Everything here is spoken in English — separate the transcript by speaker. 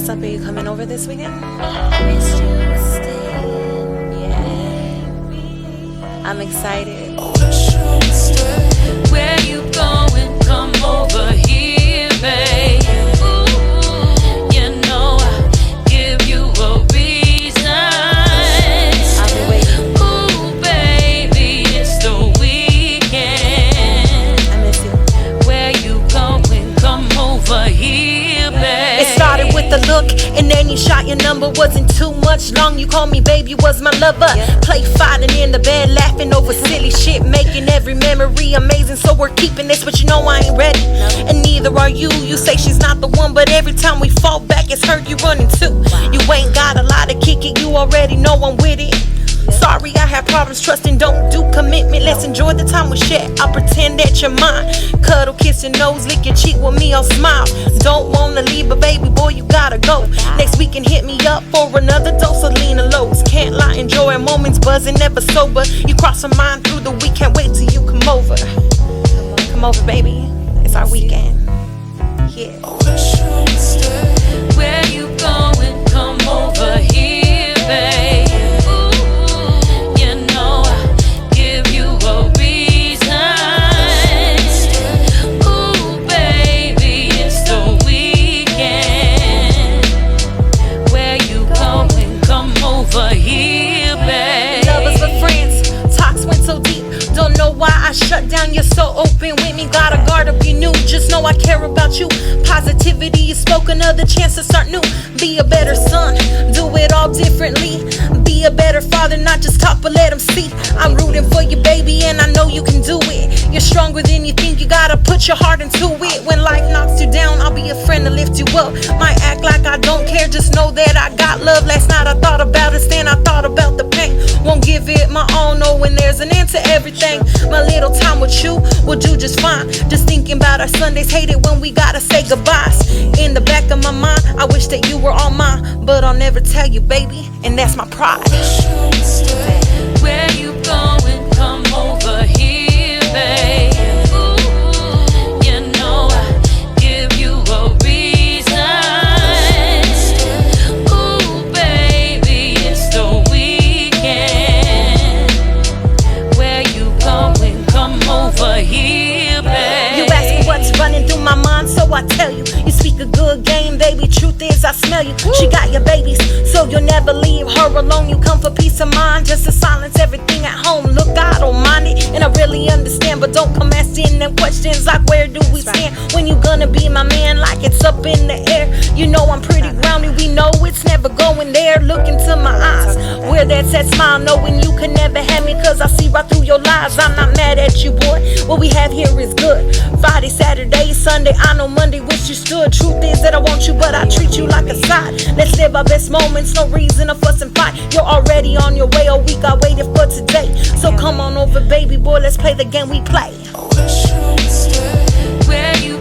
Speaker 1: What's up, are you coming over this weekend? Yeah, I'm excited.
Speaker 2: Where you going? Come over here, babe. Ooh, you know I'll give you a reason.
Speaker 1: I'll be waiting.
Speaker 2: Ooh, baby, it's the weekend.
Speaker 1: I miss you.
Speaker 2: Where you going? Come over here, babe.
Speaker 3: It started with a look, and then you shot your number. Wasn't too much long, you called me baby, was my lover.
Speaker 1: Yeah.
Speaker 3: Play fighting in the bed, laughing over silly shit, making every memory amazing. So we're keeping this, but you know I ain't ready, and neither are you. You say she's not the one, but every time we fall back, it's her you running to. You ain't got a lot to kick it, you already know I'm with it. Sorry, I have problems trusting, don't do commitment. Let's enjoy the time we share. I'll pretend that you're mine. Cuddle, kiss your nose, lick your cheek with me, I'll smile. Don't wanna leave, but baby boy, you gotta go. Next week and hit me up for another dose of Lena Lowe's. Can't lie, enjoying moments, buzzing, never sober. You cross my mind through the week, can't wait till you come over. Come over, baby, it's our weekend. Yeah.
Speaker 2: Where you going? Come over here, babe. Ooh, you know I'll give you a reason. Ooh, baby, it's the weekend. Where you going? Come over here, babe.
Speaker 3: Lovers but friends, talks went so deep. Don't know why I shut down, you're so open with me. Gotta guard up you new, just know I care about you. Positivity is spoken of, the chance to start new. Be a better son, do it all differently. Be a better father, not just talk but let them see. I'm rooting for you, baby, and I know you can do it. You're stronger than you think, you gotta put your heart into it. When life knocks you down, I'll be a friend to lift you up. Might act like I don't care, just know that I got love. Last night I thought about it, then I thought about the pain. Won't give it my all, know when there's an end to everything. My little time with you will do just fine. Just thinking about our Sundays, hate it when we gotta say goodbyes. In the back of my mind, I wish that you were all mine, but I'll never tell you, baby, and that's my pride.
Speaker 2: Where you going? Come over here, babe. Ooh, you know I'll give you a reason. Ooh, baby, it's the weekend. Where you going? Come over here, babe.
Speaker 3: You ask me what's running through my mind, so I tell you. You speak a good game, baby, truth is I smell you. She got your babies, so you'll never leave her alone. You come for peace of mind, just to silence everything at home. Look, I don't mind it, and I really understand, but don't come asking them questions like where do we stand. When you gonna be my man, like it's up in the air. You know I'm pretty grounded, we know it's never going there. Look into my eyes, where that's that smile, knowing you can never have me, cause I see right through your lies. I'm not mad at you, boy, what we have here is good. Friday, Saturday, Sunday, I know Monday wish you stood. Truth is that I want you, but I treat you like a side. Let's live our best moments, no reason to fuss and fight. You're already on your way, all week I waited for today. So come on over, baby boy, let's play the game we play.
Speaker 2: Where you